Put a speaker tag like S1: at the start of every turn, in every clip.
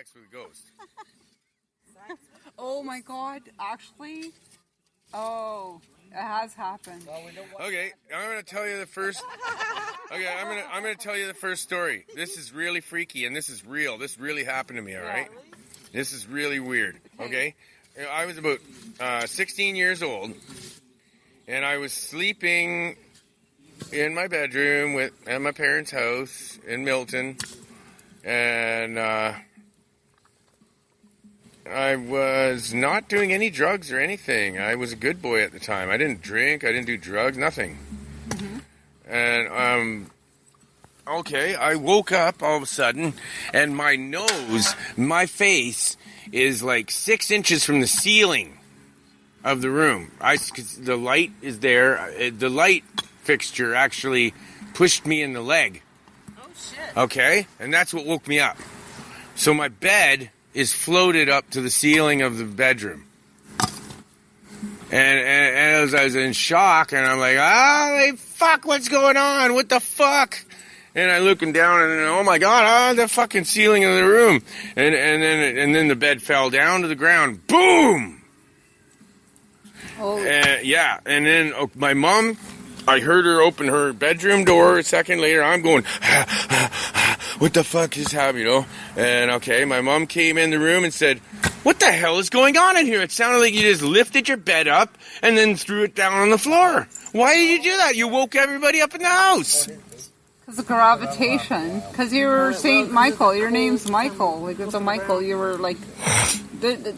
S1: sex with a ghost.
S2: Oh my God! Actually, oh, it has happened.
S1: Okay, I'm gonna tell you the first. Okay, I'm gonna tell you the first story. This is really freaky, and this is real. This really happened to me. All right, this is really weird. Okay, I was about 16 years old, and I was sleeping in my bedroom at my parents' house in Milton, and I was not doing any drugs or anything. I was a good boy at the time. I didn't drink. I didn't do drugs. Nothing. Mm-hmm. And okay, I woke up all of a sudden, and my face is like 6 inches from the ceiling of the room. The light is there. The light fixture actually pushed me in the leg.
S2: Oh shit.
S1: Okay, and that's what woke me up. So my bed is floated up to the ceiling of the bedroom. And I was in shock, and I'm like, fuck, what's going on? What the fuck? And I looking down, and oh my God, the fucking ceiling of the room. And then the bed fell down to the ground. Boom!
S2: Oh.
S1: Yeah, and then my mom, I heard her open her bedroom door a second later. I'm going, what the fuck is happening, you know? And okay, my mom came in the room and said, what the hell is going on in here? It sounded like you just lifted your bed up and then threw it down on the floor. Why did you do that? You woke everybody up in the house.
S2: Because of gravitation. Because you were Saint Michael. Your name's Michael. Like, it's a Michael. You were like,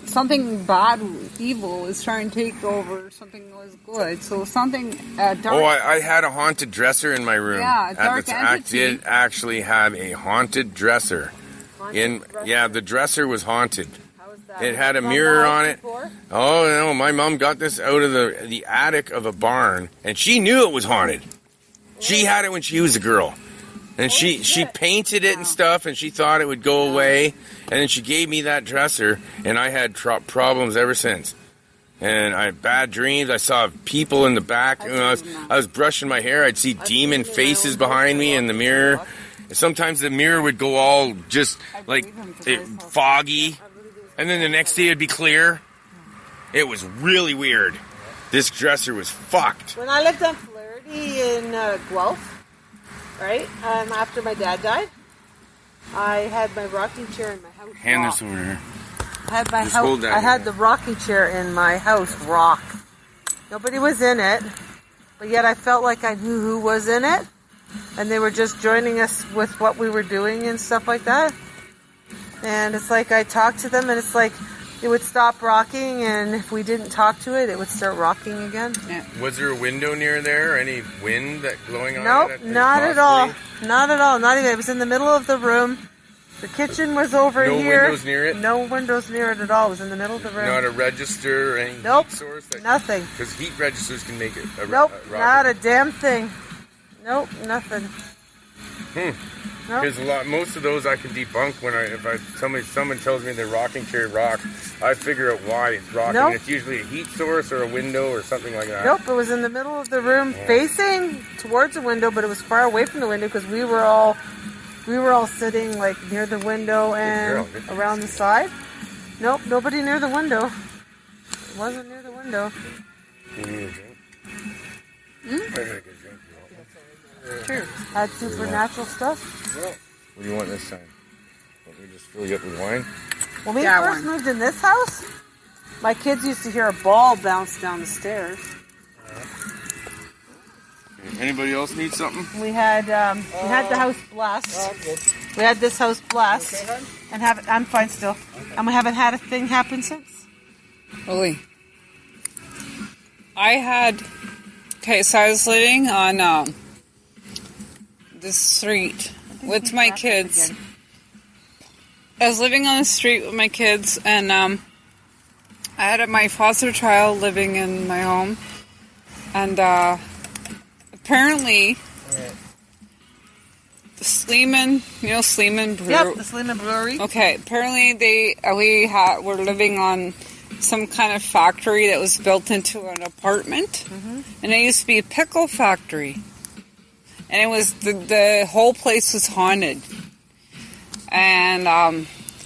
S2: something bad, evil is trying to take over. Something was good. So something dark.
S1: Oh, I had a haunted dresser in my room.
S2: Yeah, dark entity.
S1: I did actually have a haunted dresser. The dresser was haunted. It had a mirror on it. Oh no, my mom got this out of the attic of a barn, and she knew it was haunted. She had it when she was a girl, and she painted it and stuff, and she thought it would go away, and then she gave me that dresser, and I had problems ever since. And I had bad dreams. I saw people in the back. I was brushing my hair. I'd see demon faces behind me in the mirror. Sometimes the mirror would go all just like foggy. And then the next day it'd be clear. It was really weird. This dresser was fucked.
S3: When I lived on Flaherty in Guelph, right, after my dad died, I had my rocking chair in my house.
S1: Hand this over here.
S3: I had the rocking chair in my house rock. Nobody was in it, but yet I felt like I knew who was in it, and they were just joining us with what we were doing and stuff like that. And it's like I talked to them, and it's like it would stop rocking, and if we didn't talk to it, it would start rocking again. Yeah.
S1: Was there a window near there? Any wind blowing on
S3: it?
S1: Nope,
S3: not at all. Not at all. Not even. It was in the middle of the room. The kitchen was over here.
S1: No windows near it?
S3: No windows near it at all. It was in the middle of the room.
S1: Not a register or any
S3: heat
S1: source?
S3: Nothing.
S1: Because heat registers can make it
S3: Nope, not a damn thing. Nope, nothing.
S1: Because most of those I can debunk if someone tells me the rocking chair rocked, I figure out why it's rocking. Nope. It's usually a heat source or a window or something like that.
S3: Nope, it was in the middle of the room, facing towards the window, but it was far away from the window because we were all sitting like near the window and around the side. Nope, nobody near the window. It wasn't near the window.
S1: You need a drink? I got a good drink.
S3: True. Had supernatural stuff.
S1: What do you want this time? Want me to just fill you up with wine?
S3: When we first moved in this house, my kids used to hear a ball bounce down the stairs.
S1: Anybody else need something?
S3: We had the house blessed. We had this house blessed, and I'm fine still. And we haven't had a thing happen since.
S2: Really? So I was living on the street with my kids. I was living on the street with my kids, and I had my foster child living in my home, and apparently the Sleeman, Sleeman Brewery.
S3: Yep, the Sleeman Brewery.
S2: Okay, apparently were living on some kind of factory that was built into an apartment, and it used to be a pickle factory. And it was the whole place was haunted, and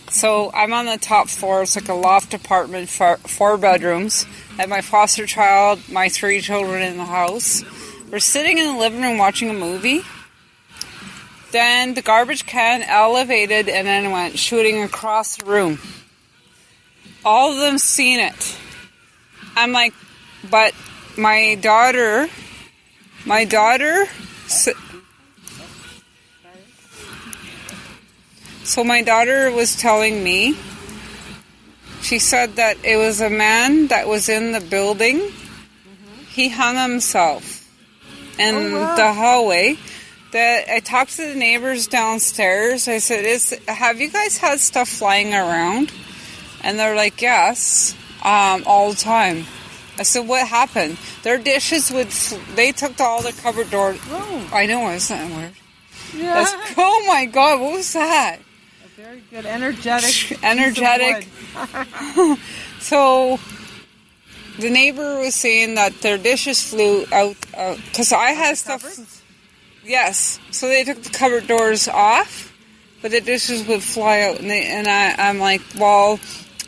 S2: So I'm on the top floor. It's like a loft apartment, 4 bedrooms. I have my foster child, my 3 children in the house. We're sitting in the living room watching a movie. Then the garbage can elevated and then went shooting across the room. All of them seen it. I'm like, but my daughter... So my daughter was telling me, she said that it was a man that was in the building. He hung himself in the hallway. I talked to the neighbors downstairs. I said, have you guys had stuff flying around? And they're like, yes, all the time. I said, what happened? Their dishes they took all the cupboard doors. Oh. I know, isn't that weird?
S3: Yeah.
S2: Oh my God, what was that?
S3: Very good, energetic.
S2: So the neighbor was saying that their dishes flew out because I had stuff. Cupboards? Yes, so they took the cupboard doors off, but the dishes would fly out, and I'm like, well,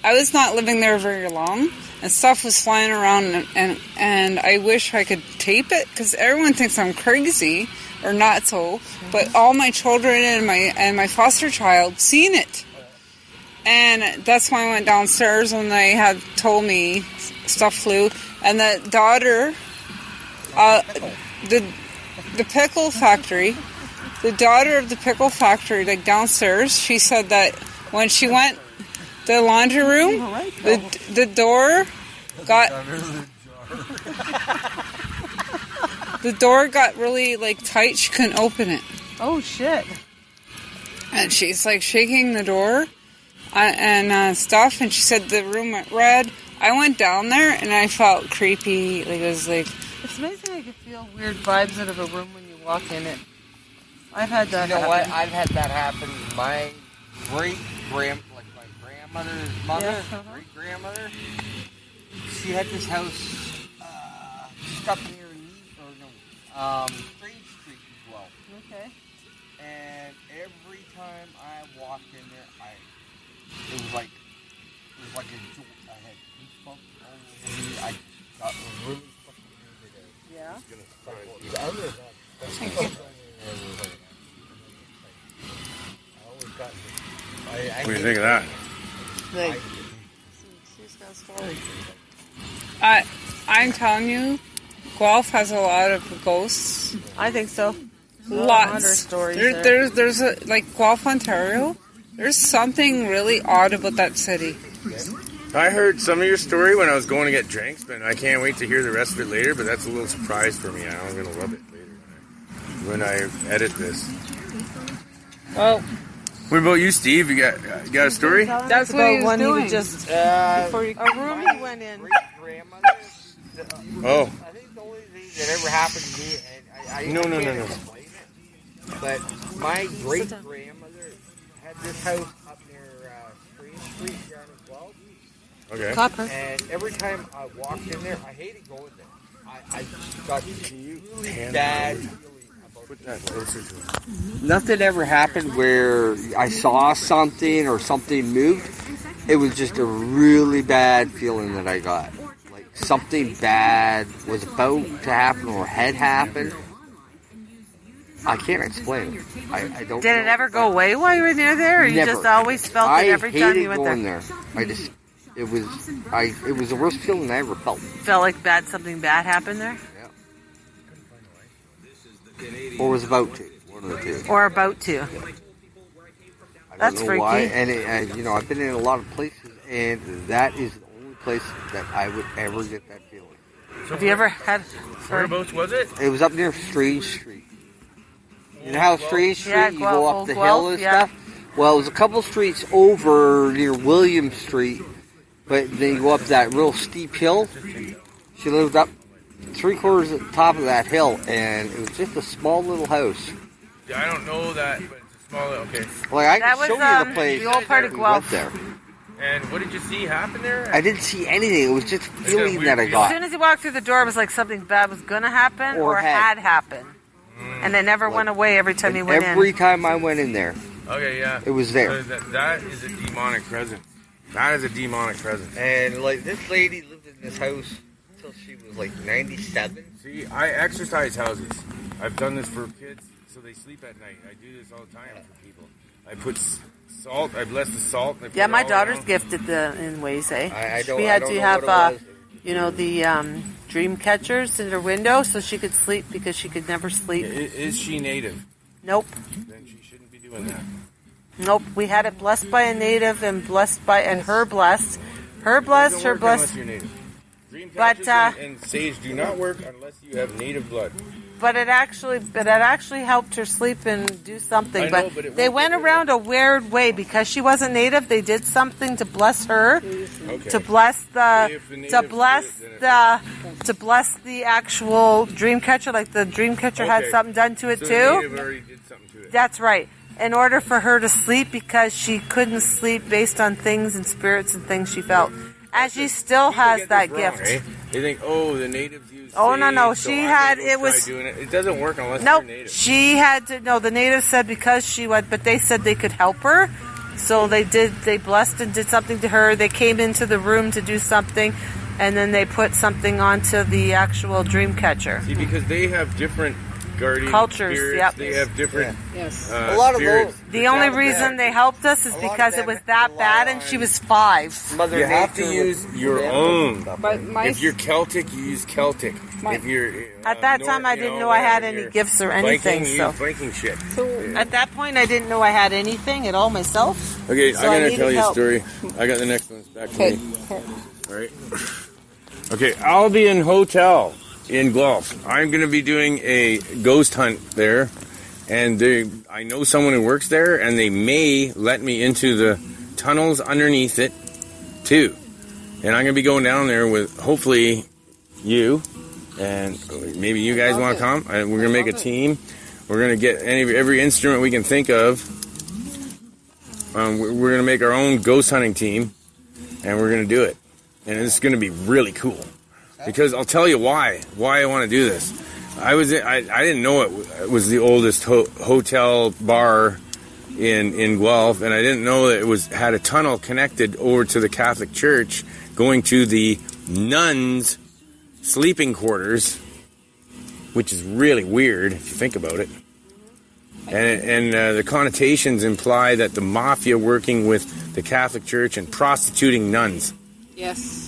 S2: I was not living there very long, and stuff was flying around, and I wish I could tape it because everyone thinks I'm crazy. Or not so, but all my children and my foster child seen it, and that's why I went downstairs and they had told me stuff flew. And the daughter, the pickle factory, the daughter of the pickle factory, like downstairs, she said that when she went the laundry room, the door got. The door got really, tight. She couldn't open it.
S3: Oh, shit.
S2: And she's, shaking the door and stuff. And she said the room went red. I went down there, and I felt creepy. It was
S3: It's amazing I can feel weird vibes out of a room when you walk in it. I've had that happen.
S4: What? I've had that happen. My my grandmother's mother, great-grandmother, she had this house stuck near Strange Street as well.
S3: Okay.
S4: And every time I walked in there, it was like a jolt. I had goosebumps all over me. I got really fucking weird today.
S3: Yeah.
S1: What do you think of that?
S2: I'm telling you, Guelph has a lot of ghosts.
S3: I think so.
S2: Lots.
S3: Stories
S2: there's Guelph, Ontario. There's something really odd about that city.
S1: I heard some of your story when I was going to get drinks, but I can't wait to hear the rest of it later. But that's a little surprise for me. I'm going to love it later when I edit this.
S2: Well,
S1: what about you, Steve? You got a story?
S2: That's what he was doing.
S3: A room he went in.
S1: Oh.
S4: I think the only thing that ever happened to me, and I can't explain it, but my great-grandmother had this house up near Strange Street here as well.
S1: Okay.
S3: Copper.
S4: And every time I walked in there, I hated going there. I just got really bad feeling about
S1: Put that closer to him.
S4: Nothing ever happened where I saw something or something moved. It was just a really bad feeling that I got. Like something bad was about to happen or had happened. I can't explain it. I don't.
S3: Did it ever go away while you were near there, or you just always felt it every time you went there?
S4: It was the worst feeling I ever felt.
S3: Felt like something bad happened there?
S4: Yeah. Or was about to. One of the two.
S3: Or about to.
S4: I don't know why. And I've been in a lot of places, and that is the only place that I would ever get that feeling.
S1: So
S3: have you ever had?
S1: Whereabouts was it?
S4: It was up near Strange Street. You know how Strange Street, you go up the hill and stuff? Well, it was a couple streets over near William Street, but then you go up that real steep hill. She lived up 3/4 at the top of that hill, and it was just a small little house.
S1: Yeah, I don't know that, but it's a small, okay.
S4: Like, I can show you the place.
S3: The old part of Guelph.
S4: There.
S1: And what did you see happen there?
S4: I didn't see anything. It was just a feeling that I got.
S3: As soon as you walked through the door, it was like something bad was going to happen or had happened. And it never went away every time you went in.
S4: Every time I went in there.
S1: Okay, yeah.
S4: It was there.
S1: So that is a demonic presence. That is a demonic presence.
S4: And like this lady lived in this house until she was like 97.
S1: See, I exercise houses. I've done this for kids so they sleep at night. I do this all the time for people. I put salt. I bless the salt. And I put
S3: Yeah, my
S1: it all
S3: daughter's
S1: around.
S3: gifted in ways, eh?
S4: I don't.
S3: We
S4: I
S3: had
S4: don't
S3: to
S4: know
S3: have,
S4: what it was.
S3: the dream catchers in her window so she could sleep because she could never sleep.
S1: Is she native?
S3: Nope.
S1: Then she shouldn't be doing that.
S3: Nope. We had it blessed by a native and her blessed. Her blessed,
S1: Doesn't
S3: her
S1: work
S3: blessed.
S1: unless you're native. Dream
S3: But,
S1: catchers and sage do not work unless you have native blood.
S3: But it actually helped her sleep and do something.
S1: I know, but it
S3: they
S1: won't
S3: went
S1: get rid
S3: around a weird way because she wasn't native. They did something to bless her,
S1: Okay.
S3: to bless the
S1: If the natives
S3: to
S1: do
S3: bless
S1: it, then
S3: the to bless the actual dream catcher. Like the dream catcher had
S1: Okay.
S3: something done to it
S1: So
S3: too.
S1: the native already did something to it.
S3: That's right. In order for her to sleep because she couldn't sleep based on things and spirits and things she felt. And she still
S1: People
S3: has
S1: get
S3: that
S1: this wrong,
S3: gift.
S1: eh? They think, the natives use
S3: Oh, no, no,
S1: sage, so
S3: she
S1: I'm
S3: had-
S1: gonna go
S3: it was-
S1: try doing it. It doesn't work unless
S3: Nope.
S1: you're native.
S3: She had to. No, the natives said because she went, but they said they could help her. So they did. They blessed and did something to her. They came into the room to do something, and then they put something onto the actual dream catcher.
S1: See, because they have different guardian
S3: Cultures,
S1: spirits.
S3: yep.
S1: They have different
S2: Yes.
S4: A lot of
S1: spirits.
S4: those.
S3: The only reason they helped us is
S4: A lot of
S3: because it
S4: them
S3: was that
S4: rely
S3: bad, and
S4: on-
S3: she was 5.
S4: Mother
S1: You have to
S4: Nature
S1: use
S4: with
S1: your
S4: animals
S1: own.
S4: and stuff.
S2: But my
S1: If you're Celtic, you use Celtic.
S2: My-
S1: If you're
S3: At that time, I didn't know I had any
S1: you're
S3: gifts or anything.
S1: Viking, you
S3: So
S1: use Viking shit.
S3: at that point, I didn't know I had anything at all myself.
S1: Okay,
S3: So
S1: I'm
S3: I
S1: gonna
S3: needed
S1: tell you
S3: help.
S1: a story. I got the next one. It's back to
S2: Okay.
S1: me. All right. Okay, Albion Hotel in Guelph. I'm going to be doing a ghost hunt there, and I know someone who works there, and they may let me into the tunnels underneath it too. And I'm going to be going down there with hopefully you, and maybe you guys want to come. And we're going to make a team. We're going to get every instrument we can think of. We're going to make our own ghost hunting team, and we're going to do it. And it's going to be really cool. Because I'll tell you why I want to do this. I didn't know it was the oldest hotel bar in Guelph, and I didn't know that it had a tunnel connected over to the Catholic Church, going to the nuns' sleeping quarters, which is really weird if you think about it. And the connotations imply that the mafia working with the Catholic Church and prostituting nuns.
S2: Yes.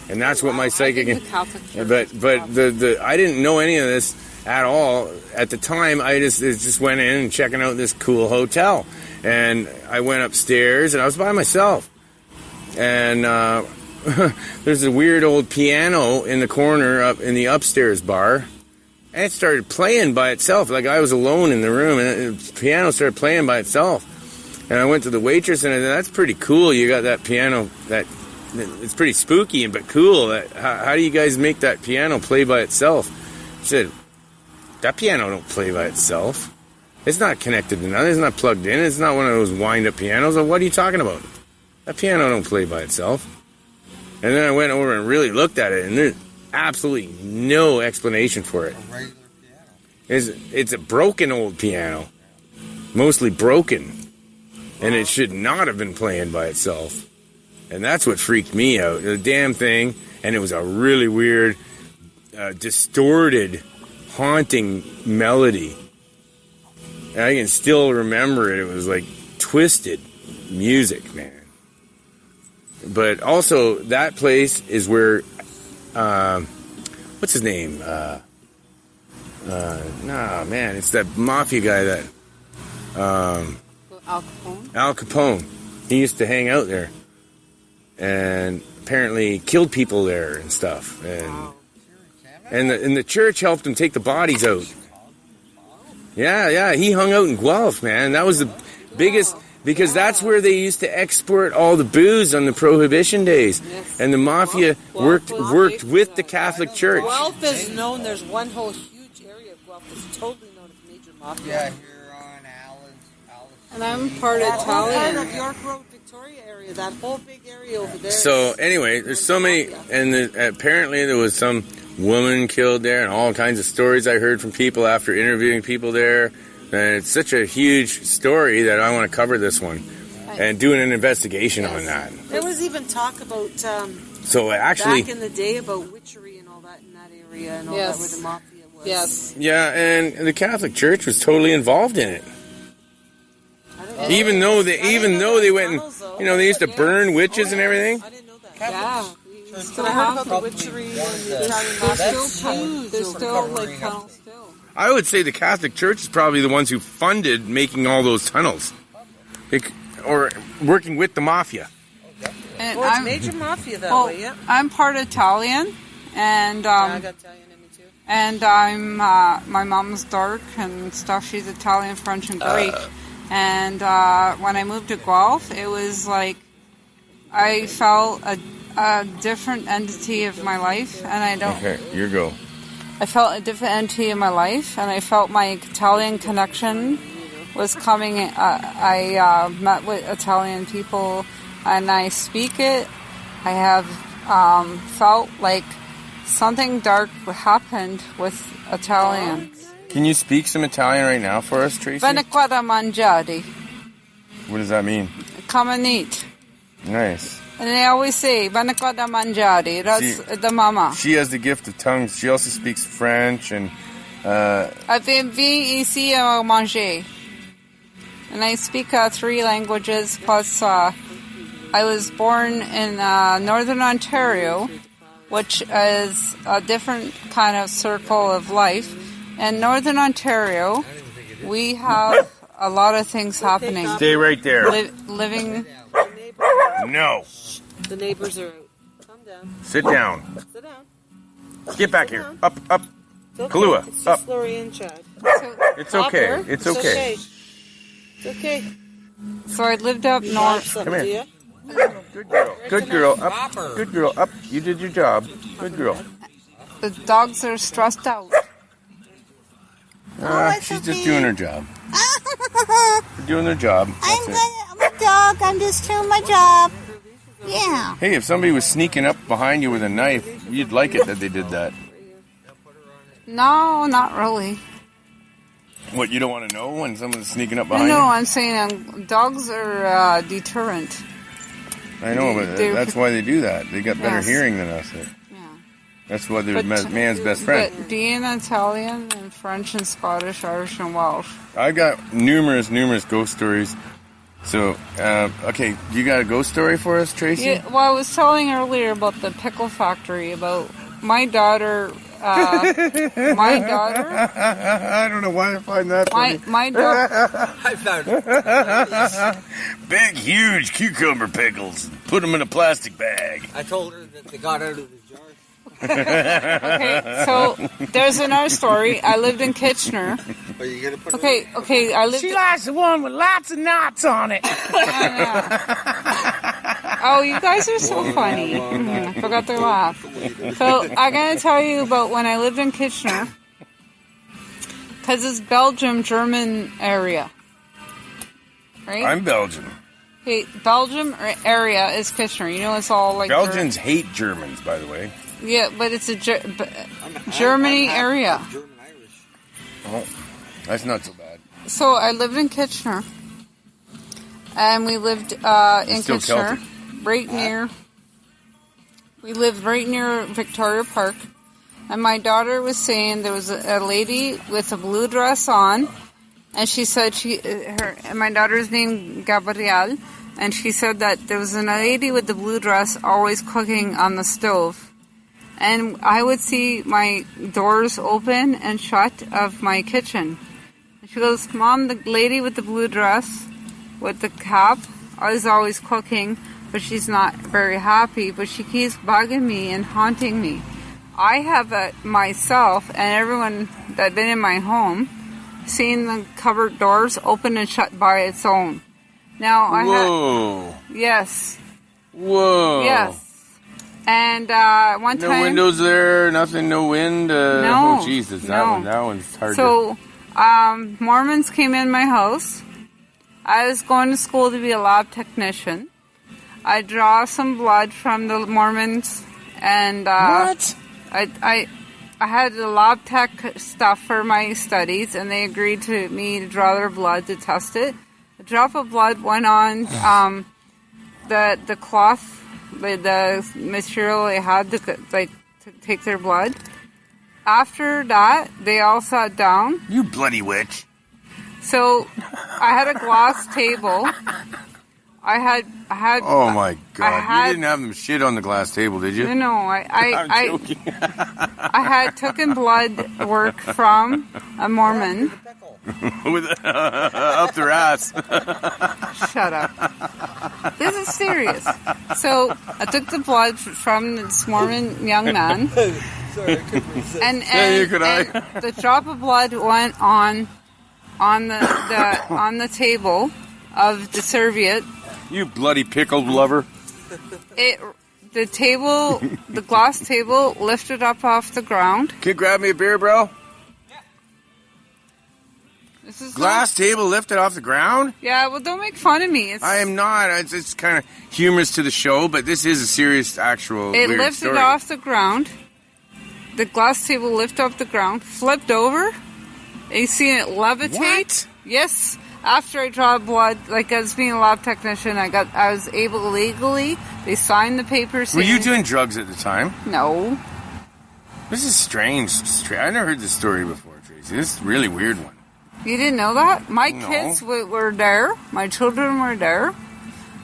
S1: And that's what my psychic.
S2: I think the Catholic Church
S1: But the I didn't know any of this at all at the time. I just went in and checking out this cool hotel, and I went upstairs and I was by myself, and there's a weird old piano in the corner up in the upstairs bar, and it started playing by itself. Like I was alone in the room, and the piano started playing by itself. And I went to the waitress and I said, "That's pretty cool. You got that piano that." It's pretty spooky, but cool. How do you guys make that piano play by itself? She said, that piano don't play by itself. It's not connected to nothing. It's not plugged in. It's not one of those wind-up pianos. What are you talking about? That piano don't play by itself. And then I went over and really looked at it, and there's absolutely no explanation for it.
S4: A regular piano.
S1: It's a broken old piano. Mostly broken. And it should not have been playing by itself. And that's what freaked me out. The damn thing. And it was a really weird, distorted, haunting melody. And I can still remember it. It was like twisted music, man. But also, that place is where, what's his name? Man, it's that mafia guy that,
S2: Al Capone.
S1: Al Capone. He used to hang out there. And apparently killed people there and stuff. And the church helped him take the bodies out. Yeah, he hung out in Guelph, man. That was the biggest, because that's where they used to export all the booze on the Prohibition days.
S2: Yes.
S1: And the mafia worked with the Catholic Church.
S3: Guelph is known. There's one whole huge area of Guelph that's totally known as major mafia.
S4: Yeah, here on Alice.
S2: And I'm part
S3: That whole part
S2: Italian.
S3: of York Road, Victoria area, that whole big area over there.
S1: So anyway, there's so many, and apparently there was some woman killed there, and all kinds of stories I heard from people after interviewing people there. And it's such a huge story that I want to cover this one and doing an investigation on that.
S3: There was even talk about
S1: so actually
S3: back in the day about witchery and all that in that area and all that where the mafia was.
S2: Yes.
S1: Yeah, and the Catholic Church was totally involved in it. Even though they went and they used to burn witches and everything.
S3: I didn't know that.
S2: Yeah.
S3: So I heard about the witchery and the Italian mafia.
S2: There's still like tunnels still.
S1: I would say the Catholic Church is probably the ones who funded making all those tunnels, or working with the mafia.
S2: And
S3: it's major mafia that way. Yeah.
S2: I'm part Italian, and
S3: I got Italian in me too.
S2: And I'm my mom's dark and stuff. She's Italian, French, and Greek. And when I moved to Guelph, it was like I felt a different entity of my life, and I don't.
S1: Okay, you go.
S2: I felt a different entity in my life, and I felt my Italian connection was coming. I met with Italian people, and I speak it. I have felt like something dark happened with Italians.
S1: Can you speak some Italian right now for us, Tracy?
S2: Vieni qua da mangiare.
S1: What does that mean?
S2: Come and eat.
S1: Nice.
S2: And they always say, vieni qua da mangiare. That's the mama.
S1: She has the gift of tongues. She also speaks French and...
S2: Viens ici à manger. And I speak 3 languages, plus I was born in Northern Ontario, which is a different kind of circle of life. In Northern Ontario, we have a lot of things happening.
S1: Stay right there.
S2: Living...
S1: No.
S3: The neighbors are out. Calm down.
S1: Sit down.
S3: Sit down.
S1: Get back here. Up.
S3: It's okay.
S1: Kalua,
S3: It's
S1: up.
S3: just Lori and Chad.
S1: It's okay. It's okay.
S3: It's okay.
S2: So I lived up north.
S1: Come here. Good girl. Good girl. Up. Good girl. Up. You did your job. Good girl.
S2: The dogs are stressed out.
S1: She's just doing her job. They're doing their job.
S5: I'm a dog. I'm just doing my job. Yeah.
S1: Hey, if somebody was sneaking up behind you with a knife, you'd like it that they did that.
S2: No, not really.
S1: What, you don't want to know when someone's sneaking up behind
S2: No,
S1: you?
S2: I'm saying dogs are deterrent.
S1: I know, but that's why they do that. They got better
S2: Yes.
S1: hearing than us.
S2: Yeah.
S1: That's why they're man's best friend.
S2: But being Italian and French and Scottish, Irish and Welsh.
S1: I got numerous ghost stories. So, okay, you got a ghost story for us, Tracy?
S2: Yeah, well, I was telling earlier about the pickle factory, about my daughter.
S1: I don't know why I find that funny.
S2: My daughter.
S4: I found it.
S1: Big, huge cucumber pickles. Put them in a plastic bag.
S4: I told her that they got out of the jar.
S2: Okay, so there's another story. I lived in Kitchener.
S4: Are you gonna put
S2: Okay, I lived.
S1: She likes the one with lots of knots on it.
S2: Oh, you guys are so funny. I forgot their laugh. So I'm going to tell you about when I lived in Kitchener. Because it's Belgium, German area. Right?
S1: I'm Belgian.
S2: Okay, Belgium area is Kitchener. You know, it's all like...
S1: Belgians hate Germans, by the way.
S2: Yeah, but it's a Germany area.
S4: German Irish.
S1: Oh, that's not so bad.
S2: So I lived in Kitchener. And we lived in
S1: still
S2: Kitchener.
S1: Celtic.
S2: We lived right near Victoria Park, and my daughter was saying there was a lady with a blue dress on, and she said my daughter's name Gabrielle, and she said that there was a lady with the blue dress always cooking on the stove, and I would see my doors open and shut of my kitchen. And she goes, "Mom, the lady with the blue dress with the cap is always cooking, but she's not very happy, but she keeps bugging me and haunting me." I have myself and everyone that's been in my home seen the cupboard doors open and shut by its own. Now
S1: Whoa.
S2: Yes.
S1: Whoa.
S2: Yes. And one time...
S1: No windows there, nothing, no wind.
S2: No.
S1: Oh, Jesus,
S2: No.
S1: that one's hard
S2: So, Mormons came in my house. I was going to school to be a lab technician. I draw some blood from the Mormons, and
S1: What?
S2: I had the lab tech stuff for my studies, and they agreed to me to draw their blood to test it. A drop of blood went on the cloth, the material they had to take their blood. After that, they all sat down.
S1: You bloody witch.
S2: So I had a glass table. I had.
S1: Oh my God! You didn't have them shit on the glass table, did you?
S2: No,
S1: I'm joking.
S2: I had taken blood work from a Mormon.
S1: With up their ass.
S2: Shut up. This is serious. So I took the blood from this Mormon young man.
S4: Sorry, I couldn't resist.
S2: And the drop of blood went on the table of the serviette.
S1: You bloody pickled lover.
S2: The glass table lifted up off the ground.
S1: Can you grab me a beer, bro?
S2: This is
S1: glass table lifted off the ground?
S2: Yeah, well, don't make fun of me.
S1: I am not. It's kind of humorous to the show, but this is a serious, actual
S2: It
S1: weird
S2: lifted
S1: story.
S2: off the ground. The glass table lifted off the ground, flipped over. And you see it levitate.
S1: What?
S2: Yes. After I draw blood, like as being a lab technician, I was able legally. They signed the papers.
S1: Were you doing drugs at the time?
S2: No.
S1: This is strange. I never heard this story before, Tracy. This is a really weird one.
S2: You didn't know that? My kids were there. My children were there.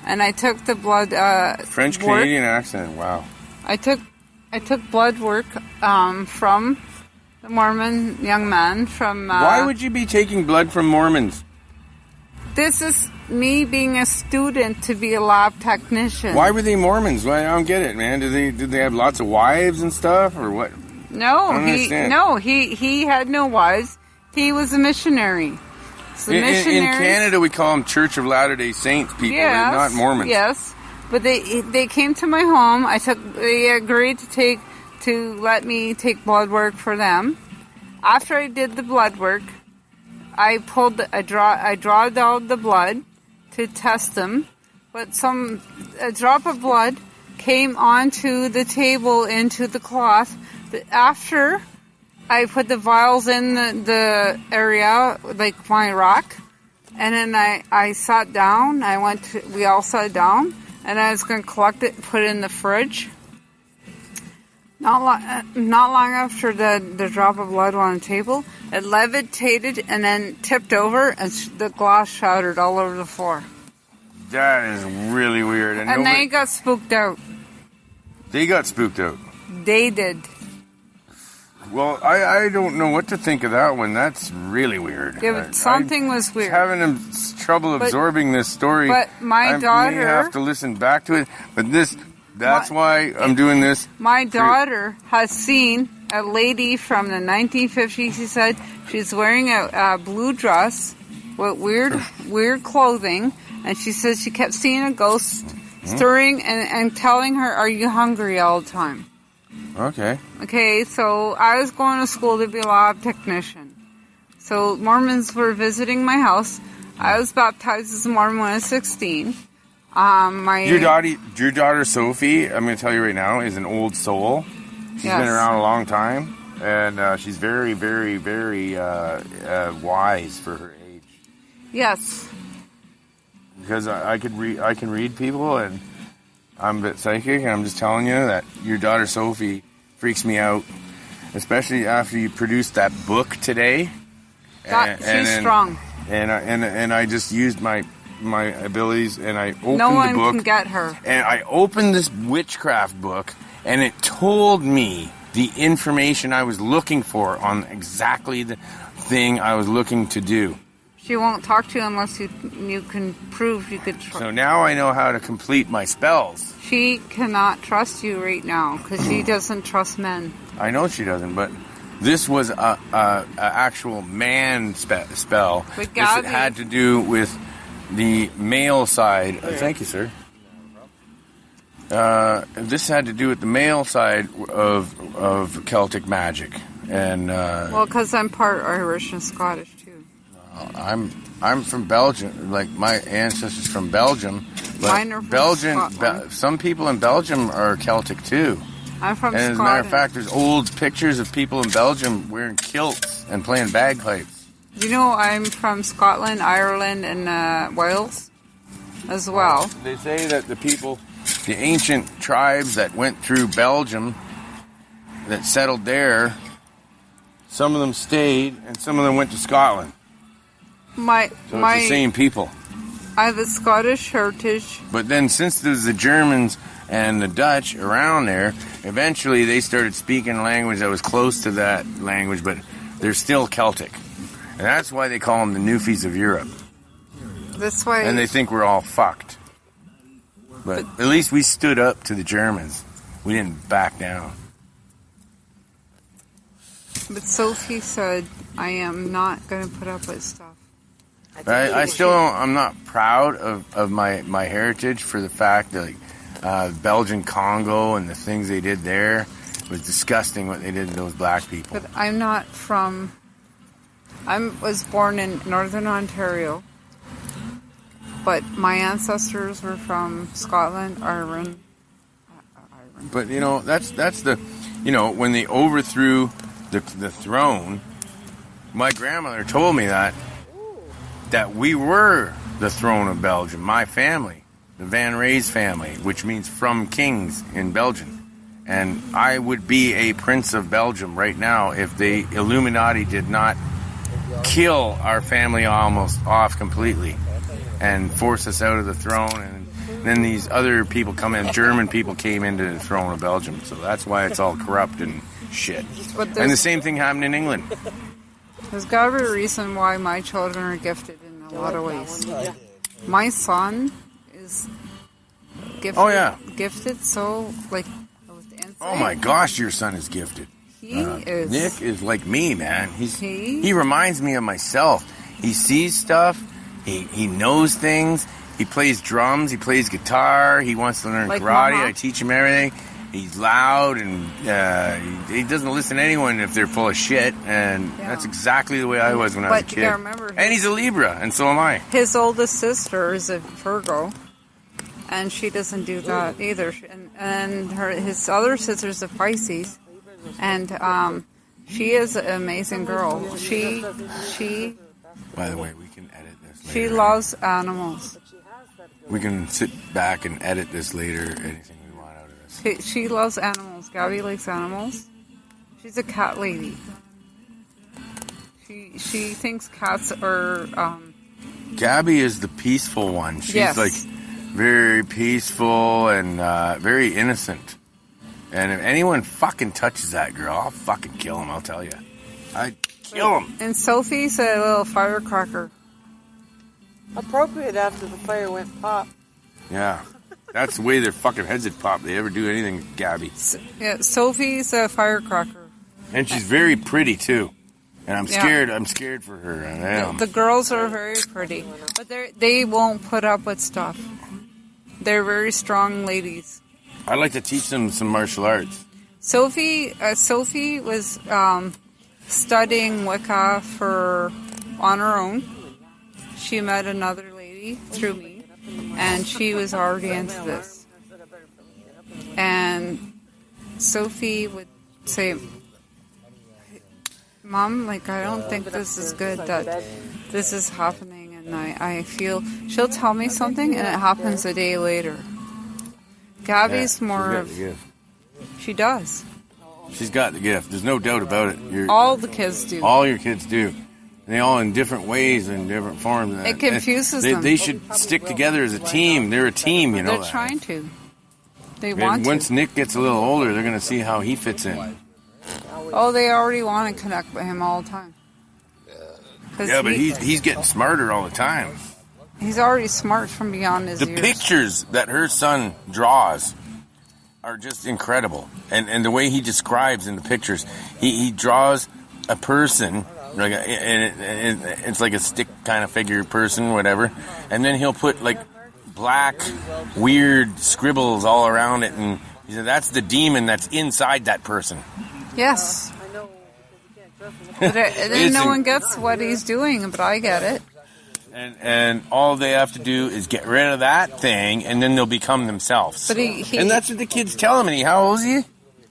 S2: And I took the blood
S1: French Canadian accent. Wow.
S2: I took blood work from the Mormon young man from
S1: Why would you be taking blood from Mormons?
S2: This is me being a student to be a lab technician.
S1: Why were they Mormons? Well, I don't get it, man. Did they have lots of wives and stuff, or what?
S2: No, he had no wives. He was a missionary. So
S1: in Canada, we call them Church of Latter-day Saints people,
S2: yes,
S1: not Mormons.
S2: Yes, but they came to my home. They agreed to let me take blood work for them. After I did the blood work, I drawed out the blood to test them, but a drop of blood came onto the table into the cloth. After I put the vials in the area, like my rock, and then I sat down. We all sat down, and I was going to collect it and put it in the fridge. Not long after the drop of blood on the table, it levitated and then tipped over, and the glass shattered all over the floor.
S1: That is really weird.
S2: And they got spooked out.
S1: They got spooked out?
S2: They did.
S1: Well, I don't know what to think of that one. That's really weird.
S2: Yeah, but something was weird.
S1: I'm having trouble absorbing this story.
S2: But my daughter...
S1: I may have to listen back to it. But that's why I'm doing this.
S2: My daughter has seen a lady from the 1950s. She said she's wearing a blue dress with weird clothing. And she says she kept seeing a ghost stirring and telling her, "Are you hungry?" all the time. Okay, so I was going to school to be a lab technician. So Mormons were visiting my house. I was baptized as a Mormon when I was 16. Your
S1: daughter Sophie, I'm going to tell you right now, is an old soul. She's been around a long time, and she's very, very, very wise for her age.
S2: Yes.
S1: Because I can read people, and I'm a bit psychic, and I'm just telling you that your daughter Sophie freaks me out, especially after you produced that book today.
S2: She's strong.
S1: And I just used my abilities, and I opened
S2: no one
S1: the book.
S2: Can get her.
S1: And I opened this witchcraft book, and it told me the information I was looking for on exactly the thing I was looking to do.
S2: She won't talk to you unless you can prove you could
S1: So now I know how to complete my spells.
S2: She cannot trust you right now because she doesn't trust men.
S1: I know she doesn't, but this was a actual man spell. This had to do with the male side. Thank you, sir. This had to do with the male side of Celtic magic, and
S2: because I'm part Irish and Scottish too.
S1: I'm from Belgium. Like my ancestors from Belgium. But
S2: Mine are from
S1: Belgium.
S2: Scotland.
S1: Some people in Belgium are Celtic too.
S2: I'm from
S1: And as
S2: Scotland.
S1: a matter of fact, there's old pictures of people in Belgium wearing kilts and playing bagpipes.
S2: You know, I'm from Scotland, Ireland, and Wales as well.
S1: They say that the ancient tribes that went through Belgium, that settled there, some of them stayed and some of them went to Scotland. So it's the same people.
S2: I have a Scottish heritage.
S1: But then since there's the Germans and the Dutch around there, eventually they started speaking a language that was close to that language, but they're still Celtic. And that's why they call them the Newfies of Europe.
S2: That's why.
S1: And they think we're all fucked. But at least we stood up to the Germans. We didn't back down.
S2: But Sophie said, I am not going to put up with stuff.
S1: I'm not proud of my heritage for the fact that Belgian Congo and the things they did there was disgusting what they did to those black people.
S2: But I'm not from... I was born in Northern Ontario, but my ancestors were from Scotland, Ireland.
S1: But, you know, that's the... You know, when they overthrew the throne, my grandmother told me that we were the throne of Belgium, my family, the Van Rey's family, which means from kings in Belgium. And I would be a prince of Belgium right now if the Illuminati did not kill our family almost off completely and force us out of the throne. And then these other people come in, German people came into the throne of Belgium. So that's why it's all corrupt and shit. And the same thing happened in England.
S2: There's got to be a reason why my children are gifted in a lot of ways. My son is gifted.
S1: Oh, yeah.
S2: Gifted, so, like, with insight.
S1: Oh, my gosh, your son is gifted.
S2: He is.
S1: Nick is like me, man. He reminds me of myself. He sees stuff. He knows things. He plays drums. He plays guitar. He wants to learn karate.
S2: Mama.
S1: I teach him everything. He's loud, and he doesn't listen to anyone if they're full of shit. And that's exactly the way I was when I was a kid.
S2: But you gotta remember,
S1: and he's a Libra, and so am I.
S2: His oldest sister is a Virgo, and she doesn't do that either. And his other sister's a Pisces, and she is an amazing girl. She.
S1: By the way, we can edit this later.
S2: She loves animals.
S1: We can sit back and edit this later. Anything we want out of this.
S2: She loves animals. Gabby likes animals. She's a cat lady. She thinks cats are...
S1: Gabby is the peaceful one. She's like very peaceful and very innocent. And if anyone fucking touches that girl, I'll fucking kill him, I'll tell you. I'd kill him.
S2: And Sophie's a little firecracker.
S3: Appropriate after the fire went pop.
S1: Yeah. That's the way their fucking heads would pop. They ever do anything with Gabby.
S2: Yeah, Sophie's a firecracker.
S1: And she's very pretty, too. And I'm scared. I'm scared for her. I am.
S2: The girls are very pretty. But they won't put up with stuff. They're very strong ladies.
S1: I'd like to teach them some martial arts.
S2: Sophie was studying Wicca on her own. She met another lady through me, and she was already into this. And Sophie would say, Mom, I don't think this is good that this is happening, and I feel... She'll tell me something, and it happens a day later. Gabby's more of... She does.
S1: She's got the gift. There's no doubt about it.
S2: All the kids do.
S1: All your kids do. They all in different ways and different forms.
S2: It confuses them.
S1: They should stick together as a team. They're a team, you know.
S2: They're trying to. They
S1: and
S2: want to.
S1: Once Nick gets a little older, they're going to see how he fits in.
S2: Oh, they already want to connect with him all the time.
S1: Yeah, but he's getting smarter all the time.
S2: He's already smart from beyond his years.
S1: The pictures that her son draws are just incredible. And the way he describes in the pictures, he draws a person... and it's like a stick kind of figure person, whatever. And then he'll put black, weird scribbles all around it, and he said that's the demon that's inside that person.
S2: Yes. But then no one gets what he's doing, but I get it.
S1: And all they have to do is get rid of that thing, and then they'll become themselves.
S2: But
S1: and that's what the kids tell him. And how old is he?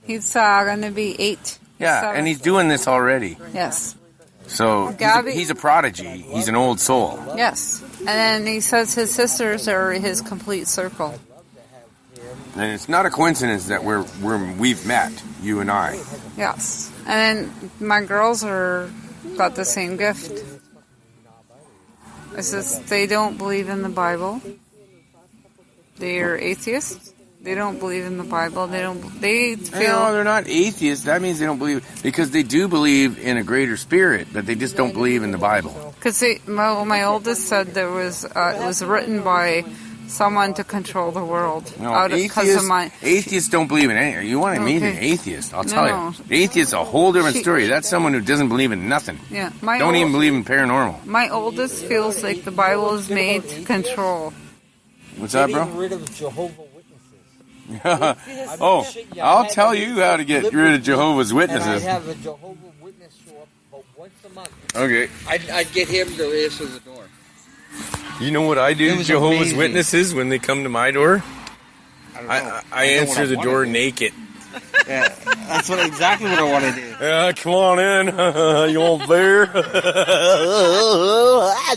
S2: He's going to be 8.
S1: Yeah, and he's doing this already.
S2: Yes.
S1: So he's a prodigy. He's an old soul.
S2: Yes. And then he says his sisters are his complete circle.
S1: And it's not a coincidence that we've met, you and I.
S2: Yes. And then my girls got the same gift. It says they don't believe in the Bible. They're atheists. They don't believe in the Bible. They feel...
S1: No, they're not atheists. That means they don't believe... Because they do believe in a greater spirit, but they just don't believe in the Bible.
S2: Because my oldest said it was written by someone to control the world.
S1: No, atheists don't believe in anything. You want to meet an atheist, I'll tell you. Atheist is a whole different story. That's someone who doesn't believe in nothing.
S2: Yeah,
S1: don't even believe in paranormal.
S2: My oldest feels like the Bible is made to control.
S1: What's that, bro?
S4: Getting rid of Jehovah's Witnesses.
S1: Oh, I'll tell you how to get rid of Jehovah's Witnesses.
S4: And I have a Jehovah's Witness show up about once a month.
S1: Okay.
S4: I'd get him to answer the door.
S1: You know what I do to Jehovah's
S4: amazing.
S1: Witnesses when they come to my door? I answer the door naked.
S4: Yeah, that's exactly what I want to do.
S1: Yeah, come on in. You want beer? How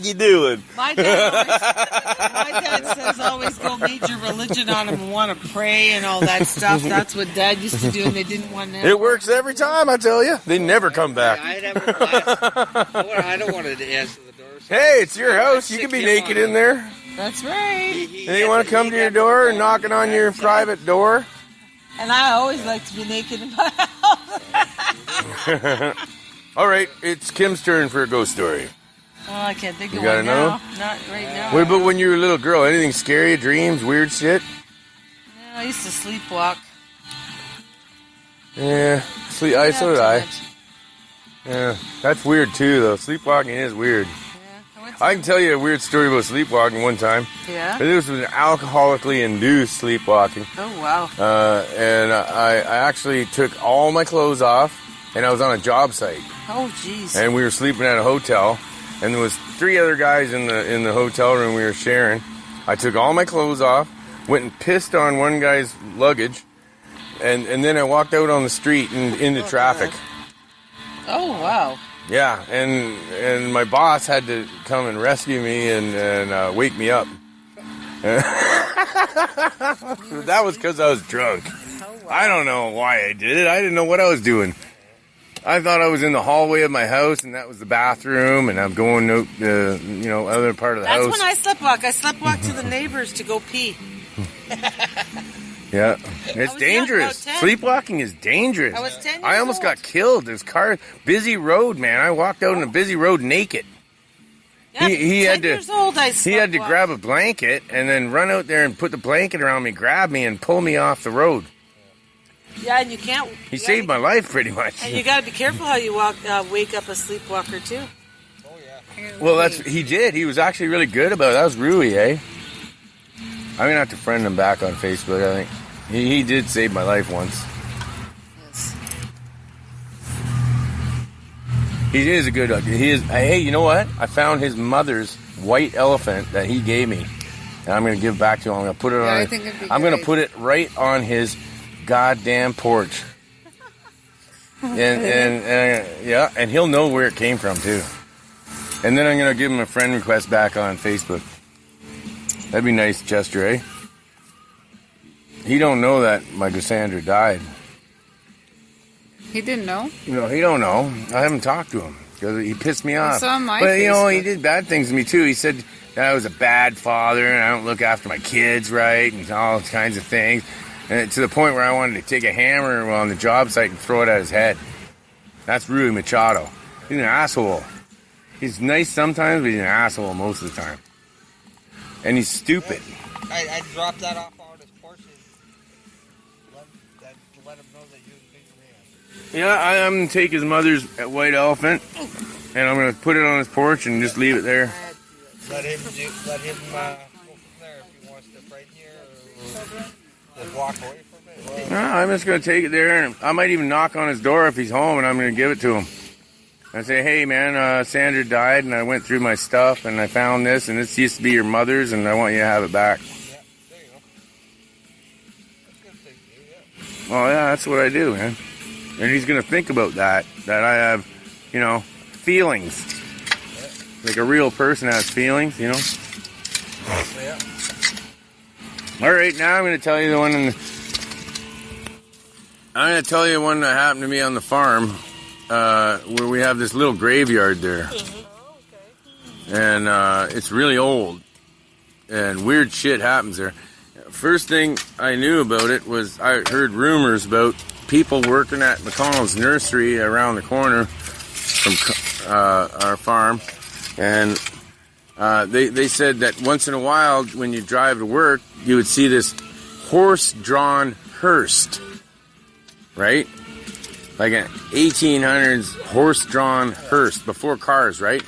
S1: you doing?
S3: My dad says always go major religion on them and want to pray and all that stuff. That's what Dad used to do, and they didn't want to.
S1: It works every time, I tell you. They never come back.
S4: I don't want to answer the door. So
S1: Hey, it's your house. You can be naked in there.
S3: That's right.
S1: They want to come to your door and knocking on your private door.
S3: And I always like to be naked in my house.
S1: All right, it's Kim's turn for a ghost story.
S3: Oh, I can't think of
S1: You gotta
S3: one
S1: know?
S3: now. Not right now.
S1: What about when you were a little girl? Anything scary, dreams, weird shit?
S3: Yeah, I used to sleepwalk.
S1: Yeah, so did I. Yeah, that's weird too, though. Sleepwalking is weird. I can tell you a weird story about sleepwalking one time.
S3: Yeah?
S1: This was an alcoholically induced sleepwalking.
S3: Oh, wow.
S1: And I actually took all my clothes off, and I was on a job site.
S3: Oh, jeez.
S1: And we were sleeping at a hotel, and there was 3 other guys in the hotel room we were sharing. I took all my clothes off, went and pissed on one guy's luggage, and then I walked out on the street and into traffic.
S3: Oh, wow.
S1: Yeah, and my boss had to come and rescue me and wake me up. That was because I was drunk.
S3: Oh, wow.
S1: I don't know why I did it. I didn't know what I was doing. I thought I was in the hallway of my house, and that was the bathroom, and I'm going out the other part of the house.
S3: That's when I sleptwalk. I sleptwalk to the neighbors to go pee.
S1: Yeah, it's dangerous. Sleepwalking is dangerous.
S3: I was 10 years
S1: I almost got killed. There's cars, busy road, man. I walked out on a busy road naked.
S3: Yeah,
S1: He
S3: 10
S1: had to.
S3: years old, I
S1: He had to
S3: sleptwalked.
S1: grab a blanket and then run out there and put the blanket around me, grab me, and pull me off the road.
S3: Yeah, and you can't.
S1: He saved my life, pretty much.
S3: And you got to be careful how you wake up a sleepwalker too.
S1: Well, he did. He was actually really good about it. That was Rui, eh? I'm gonna have to friend him back on Facebook. I think he did save my life once.
S3: Yes.
S1: He is a good. He is. Hey, you know what? I found his mother's white elephant that he gave me, and I'm gonna give it back to him. I'm gonna put it on.
S2: I think it'd be
S1: I'm gonna
S2: great.
S1: put it right on his goddamn porch. and he'll know where it came from too. And then I'm gonna give him a friend request back on Facebook. That'd be a nice gesture, eh? He don't know that my Cassandra died.
S2: He didn't know?
S1: No, he don't know. I haven't talked to him because he pissed me off.
S2: It's on my
S1: But, you know, he
S2: Facebook.
S1: did bad things to me, too. He said that I was a bad father and I don't look after my kids right and all kinds of things. And to the point where I wanted to take a hammer on the job site and throw it at his head. That's Rui Machado. He's an asshole. He's nice sometimes, but he's an asshole most of the time. And he's stupid.
S4: I dropped that off on his porch and let him know that you're a big man.
S1: Yeah, I'm going to take his mother's white elephant and I'm going to put it on his porch and just leave it there.
S4: Let him go from there if he wants to frighten you or just walk away from it.
S1: No, I'm just going to take it there, and I might even knock on his door if he's home, and I'm going to give it to him. I say, hey, man, Sandra died, and I went through my stuff, and I found this, and this used to be your mother's, and I want you to have it back.
S4: Yeah, there you
S1: Oh yeah, that's what I do, man. And he's gonna think about that I have, you know, feelings. Like a real person has feelings, you know. All right, now I'm gonna tell you the one. I'm gonna tell you one that happened to me on the farm, where we have this little graveyard there, and it's really old, and weird shit happens there. First thing I knew about it was I heard rumors about people working at McConnell's nursery around the corner from our farm, and they said that once in a while when you drive to work, you would see this horse-drawn hearse, right? Like an 1800s horse-drawn hearse before cars, right?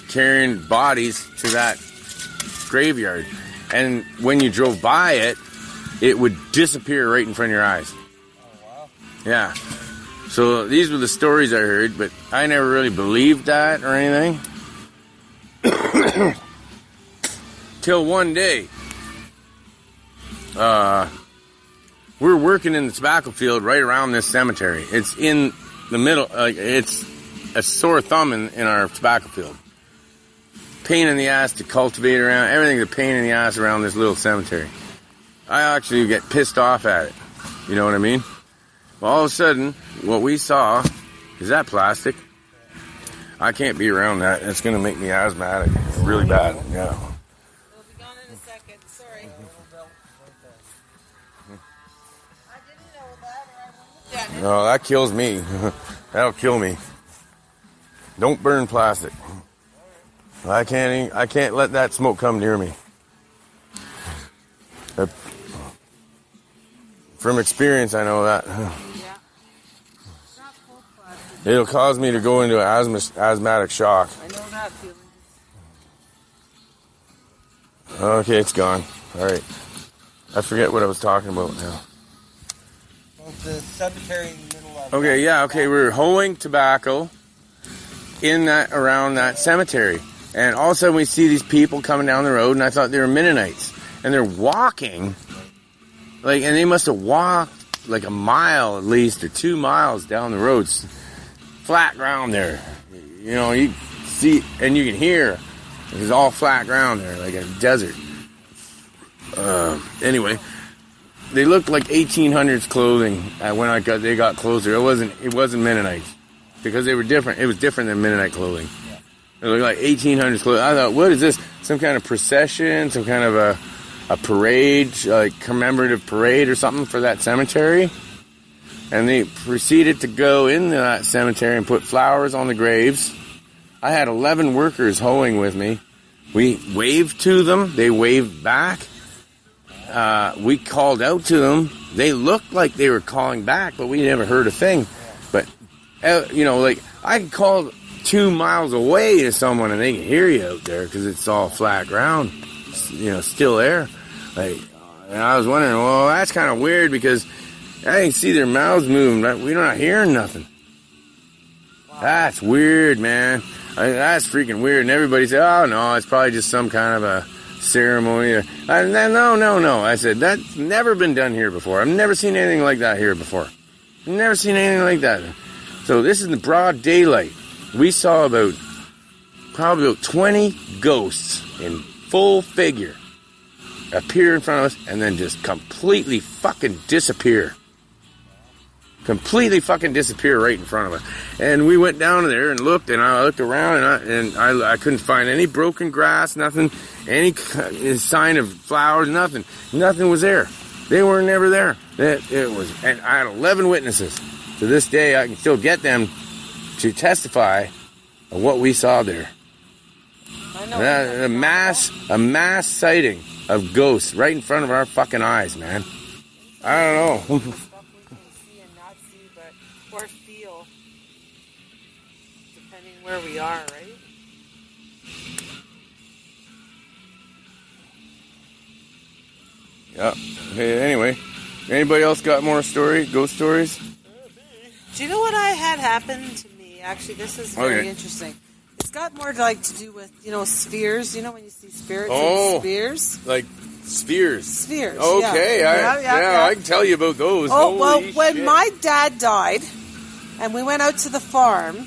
S1: Carrying bodies to that graveyard. And when you drove by it, it would disappear right in front of your eyes. Oh, wow. Yeah. So these were the stories I heard, but I never really believed that or anything. Till one day, we're working in the tobacco field right around this cemetery. It's in the middle, it's a sore thumb in our tobacco field. Pain in the ass to cultivate around, everything's a pain in the ass around this little cemetery. I actually get pissed off at it. You know what I mean? Well, all of a sudden, what we saw is that plastic. I can't be around that. It's going to make me asthmatic really bad. Yeah.
S3: It'll be gone in a second. Sorry. I didn't know that, or I wouldn't have done it.
S1: No, that kills me. That'll kill me. Don't burn plastic. I can't let that smoke come near me. From experience, I know that.
S3: Yeah. It's not full plastic.
S1: It'll cause me to go into an asthmatic shock.
S3: I know that feeling.
S1: Okay, it's gone. All right. I forget what I was talking about now.
S4: Well, the cemetery in the middle of
S1: Okay, yeah, okay. We were hoeing tobacco around that cemetery. And all of a sudden we see these people coming down the road, and I thought they were Mennonites. And they're walking, and they must have walked like a mile at least, or 2 miles down the road. Flat ground there. You know, you see, and you can hear, it's all flat ground there, like a desert. Anyway, they looked like 1800s clothing when they got closer. It wasn't Mennonites, because they were different. It was different than Mennonite clothing. It looked like 1800s clothing. I thought, what is this? Some kind of procession? Some kind of a parade, like commemorative parade or something for that cemetery? And they proceeded to go into that cemetery and put flowers on the graves. I had 11 workers hoeing with me. We waved to them. They waved back. We called out to them. They looked like they were calling back, but we never heard a thing. But, I could call 2 miles away to someone and they can hear you out there because it's all flat ground, still air. And I was wondering, well, that's kind of weird because I can see their mouths moving, but we're not hearing nothing. Wow. That's weird, man. That's freaking weird. And everybody said, oh, no, it's probably just some kind of a ceremony. No. I said, that's never been done here before. I've never seen anything like that here before. Never seen anything like that. So this is in the broad daylight. We saw probably about 20 ghosts in full figure appear in front of us and then just completely fucking disappear. Completely fucking disappear right in front of us. And we went down there and looked, and I looked around, and I couldn't find any broken grass, nothing, any sign of flowers, nothing. Nothing was there. They were never there. And I had 11 witnesses. To this day, I can still get them to testify of what we saw there.
S3: I know.
S1: A mass sighting of ghosts right in front of our fucking eyes, man. I don't know.
S3: Stuff we can see and not see, or feel, depending where we are, right?
S1: Yeah. Hey, anyway, anybody else got more ghost stories?
S3: Do you know what I had happen to me? Actually, this is very interesting. it's got more to do with, spheres. You know when you see spirits
S1: Oh.
S3: and spheres?
S1: Like spheres.
S3: Spheres.
S1: Okay,
S3: yeah.
S1: I can tell you about those.
S3: Oh, well,
S1: Holy
S3: when
S1: shit.
S3: my dad died, and we went out to the farm,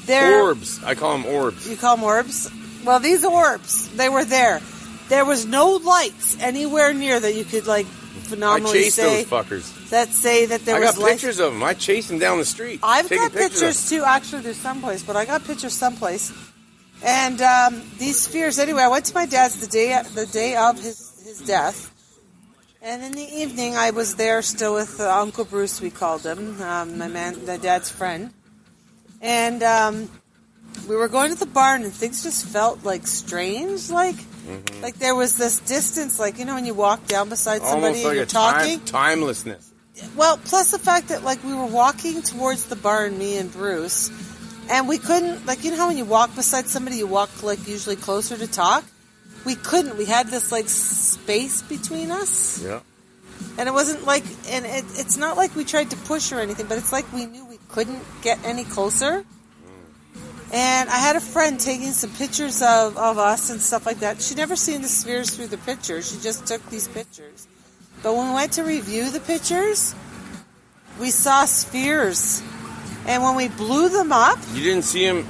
S1: Orbs. I call them orbs.
S3: You call them orbs? Well, these orbs, they were there. There was no lights anywhere near that you could, phenomenally
S1: I chased
S3: say.
S1: those fuckers.
S3: That say that there
S1: I
S3: was
S1: got pictures of them. I chased them down the street.
S3: I've
S1: taking
S3: got pictures too. Actually, there's someplace, but I got pictures someplace. And these spheres. Anyway, I went to my dad's the day of his death, and in the evening I was there still with Uncle Bruce. We called him my dad's friend, and we were going to the barn, and things just felt strange, like there was this distance, when you walk down beside somebody
S1: almost like
S3: and you're
S1: a
S3: talking.
S1: timelessness.
S3: Well, plus the fact that we were walking towards the barn, me and Bruce, and we couldn't, how when you walk beside somebody, you walk usually closer to talk. We couldn't. We had this space between us.
S1: Yeah.
S3: And it wasn't and it's not like we tried to push or anything, but it's we knew we couldn't get any closer. And I had a friend taking some pictures of us and stuff like that. She'd never seen the spheres through the pictures. She just took these pictures. But when we went to review the pictures, we saw spheres. And when we blew them up...
S1: You didn't see them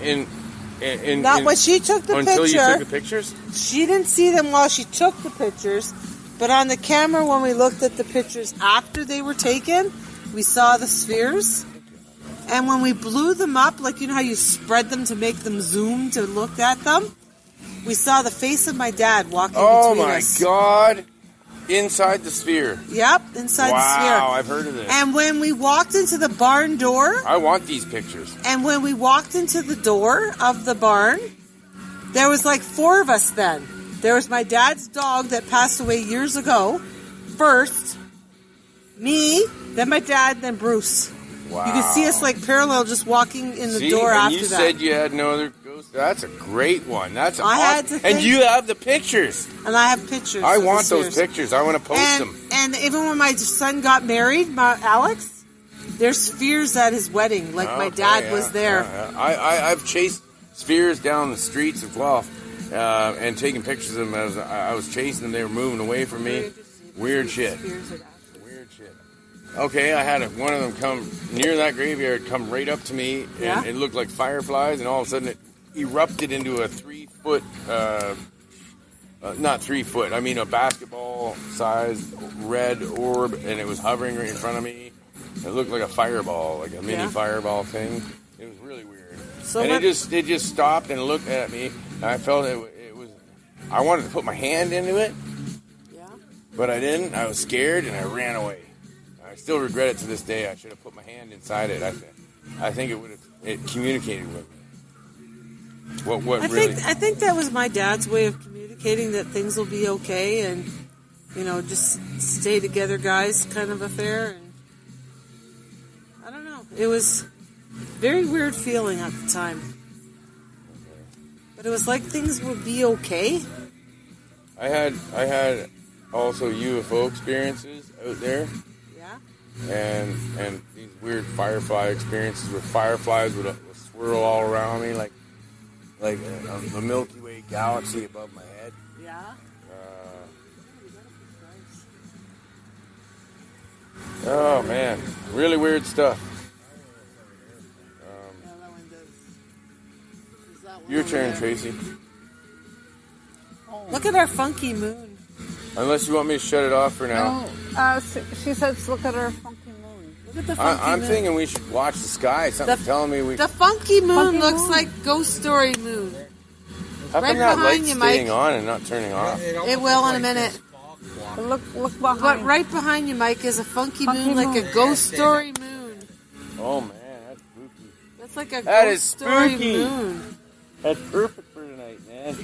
S3: when she took the
S1: until
S3: picture.
S1: you took the pictures?
S3: She didn't see them while she took the pictures. But on the camera, when we looked at the pictures after they were taken, we saw the spheres. And when we blew them up, how you spread them to make them zoom to look at them, we saw the face of my dad walking between us.
S1: Oh, my God. Inside the sphere.
S3: Yep, inside the sphere.
S1: Wow, I've heard of this.
S3: And when we walked into the barn door...
S1: I want these pictures.
S3: And when we walked into the door of the barn, there was 4 of us then. There was my dad's dog that passed away years ago, first, me, then my dad, then Bruce.
S1: Wow.
S3: You could see us parallel just walking in the door
S1: and
S3: after
S1: you
S3: that.
S1: said you had no other ghosts. That's a great one. That's
S3: I had
S1: awesome.
S3: to
S1: And
S3: think-
S1: you have the pictures.
S3: And I have pictures.
S1: I
S3: of the
S1: want those
S3: spheres.
S1: pictures. I want to post them.
S3: And even when my son got married, Alex, there's spheres at his wedding. My dad was there.
S1: I've chased spheres down the streets as well, and taking pictures of them as I was chasing them. They were moving away from me. Weird shit. Weird shit. Okay, I had one of them come near that graveyard, come right up to me, and it looked like fireflies, and all of a sudden it erupted into a 3-foot, not 3 foot, I mean a basketball-sized red orb, and it was hovering right in front of me. It looked like a fireball, like a mini fireball thing. It was really weird. And it just stopped and looked at me, and I felt it was, I wanted to put my hand into it, but I didn't. I was scared, and I ran away. I still regret it to this day. I should have put my hand inside it. I think it communicated with me.
S3: I think that was my dad's way of communicating that things will be okay, and just stay together, guys, kind of affair. And I don't know. It was a very weird feeling at the time, but it was like things would be okay.
S1: I had also UFO experiences out there. And these weird firefly experiences where fireflies would swirl all around me like the Milky Way galaxy above my head.
S3: Yeah.
S1: Oh man, really weird stuff. Your turn, Tracy.
S3: Look at our funky moon.
S1: Unless you want me to shut it off for now.
S2: She says, look at her funky moon.
S3: Look at the funky moon.
S1: I'm thinking we should watch the sky. Something's telling me we...
S3: The funky moon
S2: Funky
S3: looks
S2: moon.
S3: like Ghost Story moon.
S1: How
S3: right
S1: come that
S3: behind
S1: light's
S3: you,
S1: staying
S3: Mike.
S1: on and not turning off?
S3: It will in a minute.
S2: Look behind.
S3: But right behind you, Mike, is a funky moon like a Ghost Story moon.
S1: Oh man, that's spooky.
S3: That's like a
S1: That
S3: Ghost
S1: is
S3: Story
S1: spooky.
S3: moon.
S1: That's perfect for tonight, man.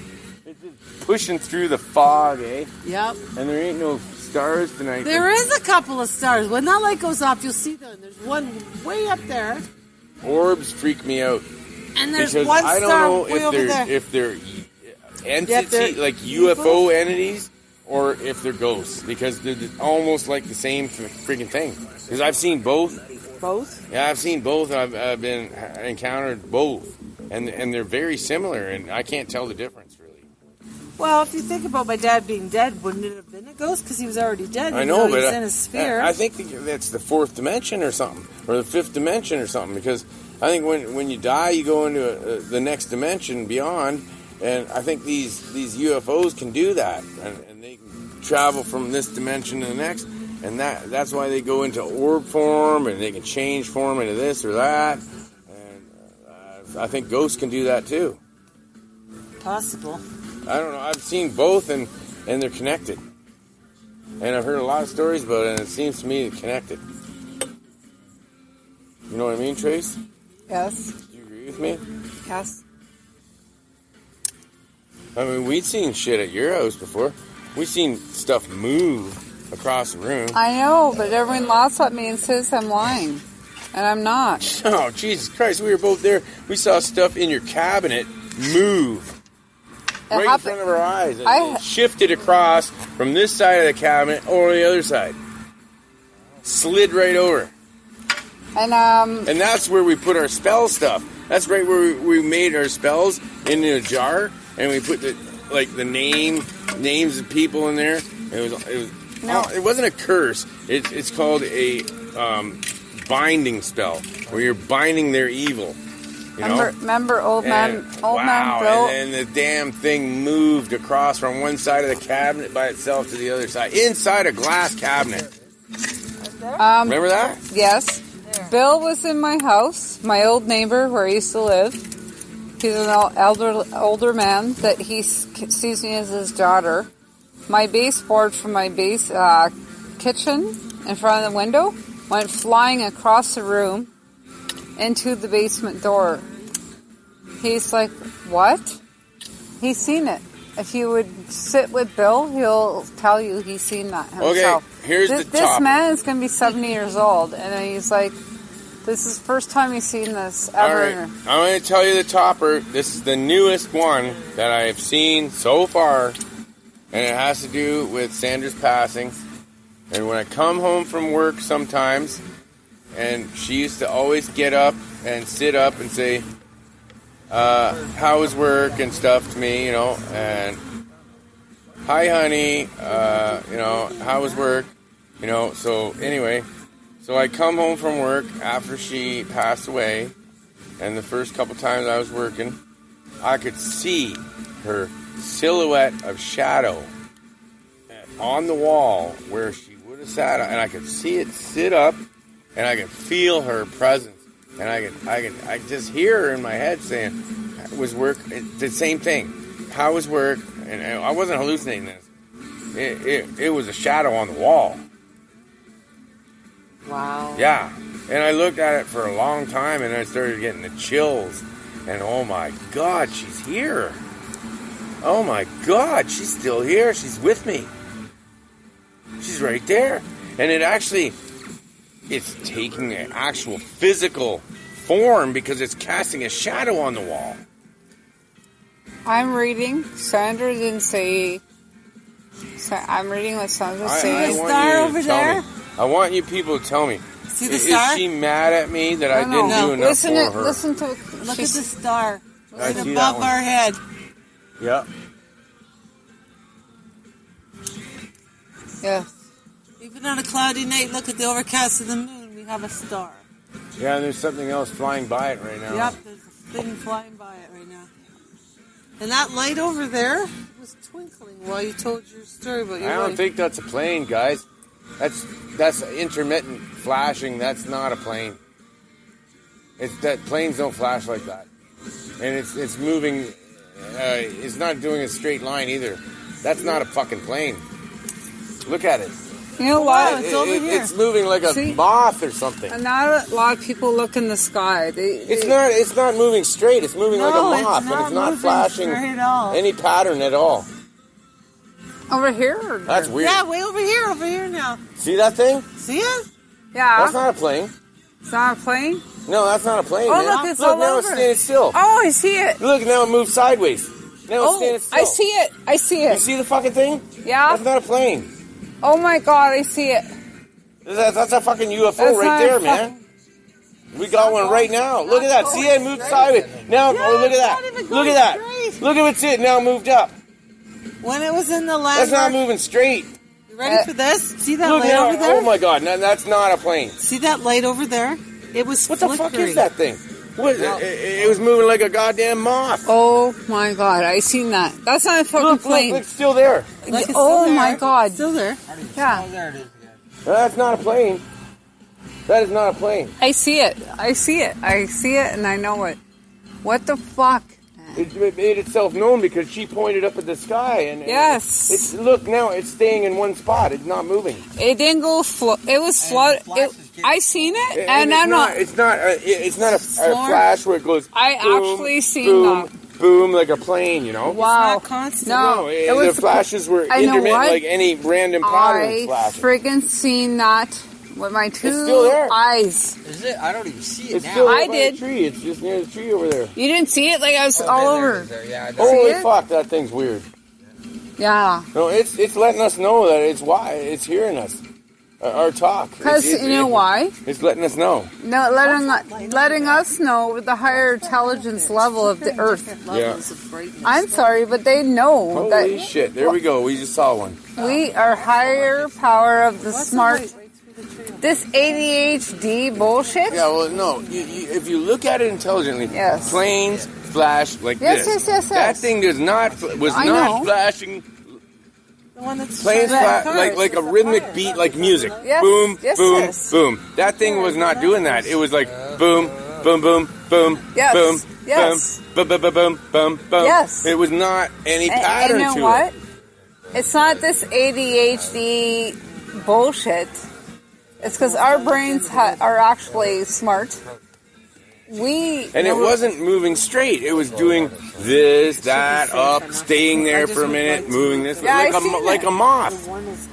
S1: It's just pushing through the fog, eh?
S3: Yep.
S1: And there ain't no stars tonight.
S3: There is a couple of stars. When that light goes off, you'll see them. There's one way up there,
S1: Orbs freak me out.
S3: and there's
S1: Because
S3: one
S1: I don't
S3: star
S1: know
S3: way over there.
S1: if they're
S3: they're
S1: like UFO entities or if they're ghosts. Because they're almost like the same freaking thing. Because I've seen both.
S3: Both?
S1: Yeah, I've seen both. I've been encountered both. And and they're very similar, and I can't tell the difference really.
S3: Well, if you think about my dad being dead, wouldn't it have been a ghost? Because he was already dead.
S1: I know, but
S3: he's in a sphere.
S1: I think that's the fourth dimension or something, or the fifth dimension or something. Because I think when you die, you go into the next dimension beyond, and I think these UFOs can do that, and they can travel from this dimension to the next, and that's why they go into orb form, and they can change form into this or that. And I think ghosts can do that too.
S3: Possible.
S1: I don't know. I've seen both, and they're connected. And I've heard a lot of stories about it, and it seems to me connected. You know what I mean, Trace?
S2: Yes.
S1: Do you agree with me?
S2: Yes.
S1: I mean, we'd seen shit at your house before. We've seen stuff move across the room.
S2: I know, but everyone laughs at me and says I'm lying. And I'm not.
S1: Oh, Jesus Christ. We were both there. We saw stuff in your cabinet move. Right in front of our eyes. It shifted across from this side of the cabinet over the other side. Slid right over.
S2: And
S1: that's where we put our spell stuff. That's right where we made our spells in a jar, and we put the names of people in there. It wasn't a curse. It's called a binding spell, where you're binding their evil.
S2: Remember old man Bill?
S1: And the damn thing moved across from one side of the cabinet by itself to the other side, inside a glass cabinet. Remember that?
S2: Yes. There. Bill was in my house, my old neighbor where I used to live. He's an older man that he sees me as his daughter. My baseboard from my kitchen in front of the window went flying across the room into the basement door. He's like, what? He's seen it. If you would sit with Bill, he'll tell you he's seen that himself.
S1: Okay, here's the top.
S2: This man is going to be 70 years old, and he's like, this is the first time he's seen this ever.
S1: All right, I'm going to tell you the topper. This is the newest one that I have seen so far, and it has to do with Sandra's passing. And when I come home from work sometimes, and she used to always get up and sit up and say, how was work and stuff to me, and hi honey, how was work, so anyway, so I come home from work after she passed away, and the first couple times I was working, I could see her silhouette of shadow on the wall where she would have sat, and I could see it sit up, and I could feel her presence, and I just hear her in my head saying, "Was work?" The same thing. How was work? And I wasn't hallucinating this. It was a shadow on the wall.
S3: Wow.
S1: Yeah, and I looked at it for a long time, and I started getting the chills. And oh my God, she's here! Oh my God, she's still here. She's with me. She's right there, and it's taking an actual physical form because it's casting a shadow on the wall.
S2: I'm reading. Sandra didn't say. I'm reading what Sandra said.
S3: See the star over there?
S1: I want you people to tell me.
S3: See the star?
S1: Is she mad at me that I didn't do enough for her?
S2: Listen to.
S3: Look at the star. Right
S1: above
S3: our head.
S1: Yeah.
S2: Yeah.
S3: Even on a cloudy night, look at the overcast of the moon. We have a star.
S1: Yeah, and there's something else flying by it right now.
S3: Yep, there's a thing flying by it right now. And that light over there was twinkling while you told your story about your
S1: I don't think that's a plane, guys. That's intermittent flashing. That's not a plane. Planes don't flash like that. And it's moving. It's not doing a straight line either. That's not a fucking plane. Look at it.
S2: You know what?
S3: It's over here.
S1: It's moving like a moth or something.
S2: And not a lot of people look in the sky.
S1: It's not moving straight. It's moving like a moth, and it's not flashing any pattern at all.
S2: Over here?
S1: That's weird.
S3: Yeah, way over here now.
S1: See that thing?
S3: See it?
S2: Yeah.
S1: That's not a plane.
S2: It's not a plane?
S1: No, that's not a plane.
S2: Oh,
S1: man.
S2: look, it's all
S1: now
S2: over.
S1: It's standing still.
S2: Oh, I see it.
S1: Look, now it moves sideways. Now it's standing still.
S2: I see it.
S1: You see the fucking thing?
S2: Yeah.
S1: That's not a plane.
S2: Oh my God, I see it.
S1: That's a fucking UFO right there, man. We got one right now. Look at that. See, I moved sideways. Now, look at that. Look at that. Look at what's it now moved up.
S3: When it was in the land.
S1: That's not moving straight.
S3: You ready for this? See that light
S1: now,
S3: over there?
S1: Oh my God, that's not a plane.
S3: See that light over there? It was
S1: What
S3: flickering.
S1: the fuck is that thing? What, it was moving like a goddamn moth.
S2: Oh my God, I seen that. That's not a fucking plane.
S1: Look, it's still there.
S3: Like
S2: Oh my God.
S3: Still there.
S2: Yeah.
S4: There it is again.
S1: That's not a plane. That is not a plane.
S2: I see it. I see it. I see it and I know it. What the fuck?
S1: It made itself known because she pointed up at the sky. And
S2: Yes.
S1: It's, look, now it's staying in one spot. It's not moving.
S2: It didn't go it was flood. I seen it and I'm not.
S1: It's not a flash where it goes.
S2: I
S1: boom,
S2: actually seen
S1: boom,
S2: that.
S1: boom, like a plane, you know.
S2: Wow.
S3: Not constant.
S2: No,
S1: it
S2: it was
S1: the flashes were
S2: I know
S1: intermittent,
S2: what?
S1: like any random pattern
S2: I
S1: flash.
S2: friggin' seen that with my
S1: still there.
S2: two eyes.
S4: Is it? I don't even see it
S1: It's
S4: now.
S1: still
S2: I
S1: by
S2: did.
S1: the tree. It's just near the tree over there.
S2: You didn't see it? Like I was all over.
S4: Yeah,
S1: Holy
S2: it?
S1: fuck, that thing's weird.
S2: Yeah.
S1: No, it's letting us know that it's hearing us. Our talk.
S2: Because you know why?
S1: It's letting us know.
S2: No, letting us know the higher intelligence level of the Earth.
S1: Yeah.
S2: I'm sorry, but they know
S1: Holy
S2: that
S1: shit. There we go. We just saw one.
S2: we are higher power of the smart. This ADHD bullshit.
S1: Yeah, well, no. If you look at it intelligently,
S2: Yes.
S1: planes flash like
S2: Yes,
S1: this.
S2: yes.
S1: That thing was not
S2: I know.
S1: flashing.
S3: The one that's
S1: Planes
S3: cars.
S1: like a rhythmic beat, like music.
S2: Yes,
S1: Boom,
S2: yes,
S1: boom,
S2: yes.
S1: boom. That thing was not doing that. It was like boom, boom, boom, boom,
S2: Yes,
S1: boom,
S2: yes.
S1: boom, boom, boom, boom, boom, boom.
S2: Yes.
S1: It was not any
S2: And
S1: pattern
S2: you know
S1: to
S2: what?
S1: it.
S2: It's not this ADHD bullshit. It's because our brains are actually smart.
S1: And it wasn't moving straight. It was doing this, that, up, staying there for a minute, moving this,
S2: Yeah, I
S1: like
S2: seen
S1: like
S2: it.
S1: a moth.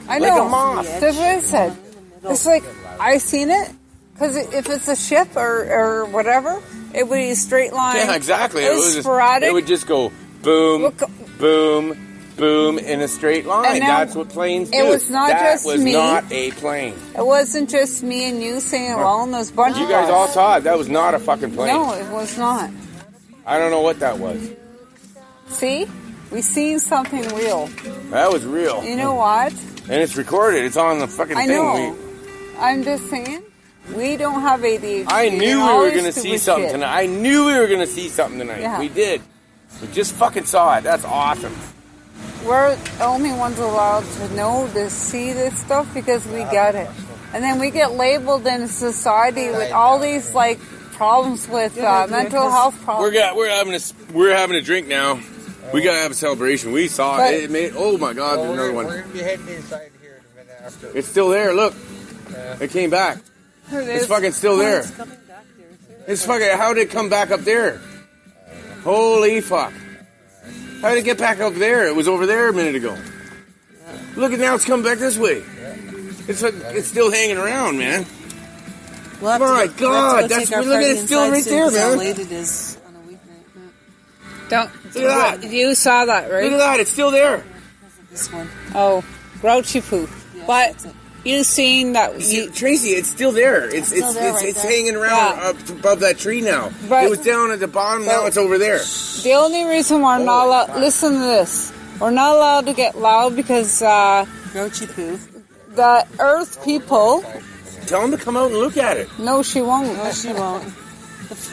S2: I
S1: Like
S2: know.
S1: a moth.
S2: That's what I said. It's like I seen it because if it's a ship or whatever, it would be a straight line.
S1: Yeah, exactly.
S2: It was sporadic.
S1: It would just go boom,
S2: Look-
S1: boom, boom in a straight line.
S2: And now,
S1: That's what planes do.
S2: it was not
S1: that
S2: just
S1: was
S2: me.
S1: not a plane.
S2: It wasn't just me and you singing along. There's a bunch
S1: You
S2: of
S1: guys
S2: us.
S1: all saw it. That was not a fucking plane.
S2: No, it was not.
S1: I don't know what that was.
S2: See, we seen something real.
S1: That was real.
S2: You know what?
S1: And it's recorded. It's on the fucking
S2: I
S1: thing.
S2: know. I'm just saying, we don't have ADHD.
S1: I knew we were
S2: Always
S1: going to see
S2: stupid
S1: something
S2: shit.
S1: tonight. I knew we were going to see something tonight.
S2: Yeah.
S1: We did. We just fucking saw it. That's awesome.
S2: We're the only ones allowed to know to see this stuff because we get it. And then we get labeled in society with all these like problems with mental health problems.
S1: We're having a drink now. We gotta have a celebration. We saw
S2: But-
S1: it. It made. Oh my God! There's another
S4: We're
S1: one.
S4: going to be heading inside here in a minute after.
S1: It's still there. Look, it came back.
S2: It
S1: It's
S2: is.
S1: fucking still there. It's fucking. How did it come back up there? Holy fuck! How did it get back up there? It was over there a minute ago. Look at now. It's coming back this way. It's still hanging around, man.
S3: We'll have
S1: My
S3: to
S1: God,
S3: go
S1: that's-
S3: take our
S1: look at it,
S3: party
S1: it's still
S3: inside
S1: right
S3: soon
S1: there,
S3: 'cause how
S1: man.
S3: late it is on a weeknight.
S2: Don't.
S1: Look at that.
S2: You saw that,
S1: Look
S2: right?
S1: at that. It's still there.
S3: This one.
S2: Oh, grouchy poo.
S3: Yes,
S2: But
S3: that's it.
S2: you seen that?
S1: See, Tracy, it's still there. It's
S3: still there right there.
S1: hanging around
S2: Yeah.
S1: up above that tree now.
S2: But-
S1: it was down at the bottom. Now it's over there.
S2: The only reason we're not allowed. Listen to this. We're not allowed to get loud because
S3: Grouchy poo.
S2: the Earth people.
S1: Tell them to come out and look at it.
S2: No, she won't.
S3: No, she won't.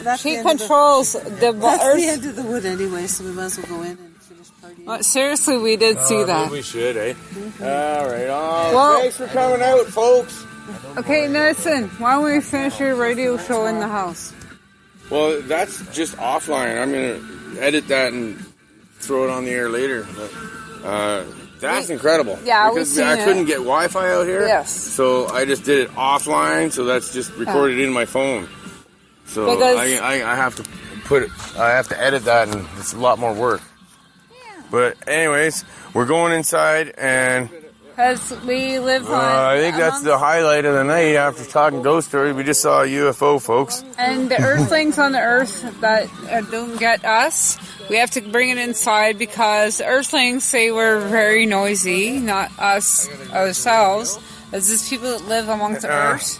S3: That's
S2: She
S3: the end of the-
S2: controls the
S3: That's the
S2: Earth.
S3: end of the wood anyway, so we might as well go in and finish partying.
S2: Seriously, we did see that.
S1: We should, eh? All right. Oh,
S2: Well-
S1: thanks for coming out, folks.
S2: Okay, listen. Why don't we finish your radio show in the house?
S1: Well, that's just offline. I'm gonna edit that and throw it on the air later. But that's incredible.
S2: Yeah, we've
S1: because
S2: seen
S1: I
S2: it.
S1: couldn't get Wi-Fi out here.
S2: Yes.
S1: So I just did it offline. So that's just recorded in my phone. So
S2: Because-
S1: I have to put it. I have to edit that, and it's a lot more work. But anyways, we're going inside, and
S2: Because we live on.
S1: I think that's the highlight of the night. After talking ghost stories, we just saw a UFO, folks.
S2: And the Earthlings on the Earth that don't get us, we have to bring it inside because the Earthlings say we're very noisy, not us ourselves. It's just people that live amongst the Earth.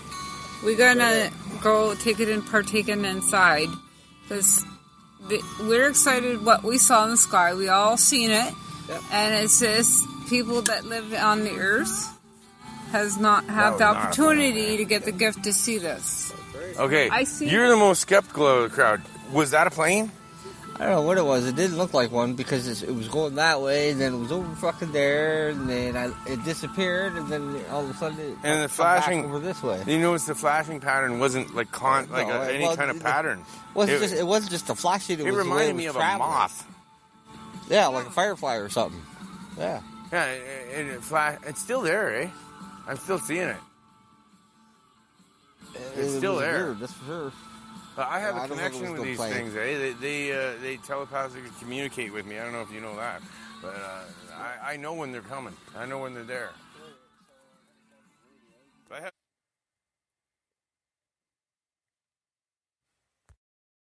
S2: we're gonna go take it and partake in inside because we're excited what we saw in the sky. We all seen it,
S4: Yep.
S2: and it says people that live on the earth has not had the opportunity to get the gift to see this.
S1: Okay,
S2: I see
S1: you're the most skeptical of the crowd. Was that a plane?
S4: I don't know what it was. It didn't look like one because it was going that way, and then it was over fucking there, and then it disappeared, and then all of a sudden it
S1: And the
S4: come back
S1: flashing
S4: over this way.
S1: You notice the flashing pattern wasn't like any kind of pattern.
S4: It wasn't just a flashing.
S1: It reminded me of a moth.
S4: Yeah, like a firefly or something. Yeah.
S1: Yeah, it's still there, eh? I'm still seeing it. It's still there.
S4: Weird, that's for sure.
S1: I have
S4: I
S1: a
S4: don't
S1: connection
S4: think it was
S1: with these
S4: no
S1: things, eh? They telepathically communicate with me. I don't know if you know that, but I know when they're coming. I know when they're there.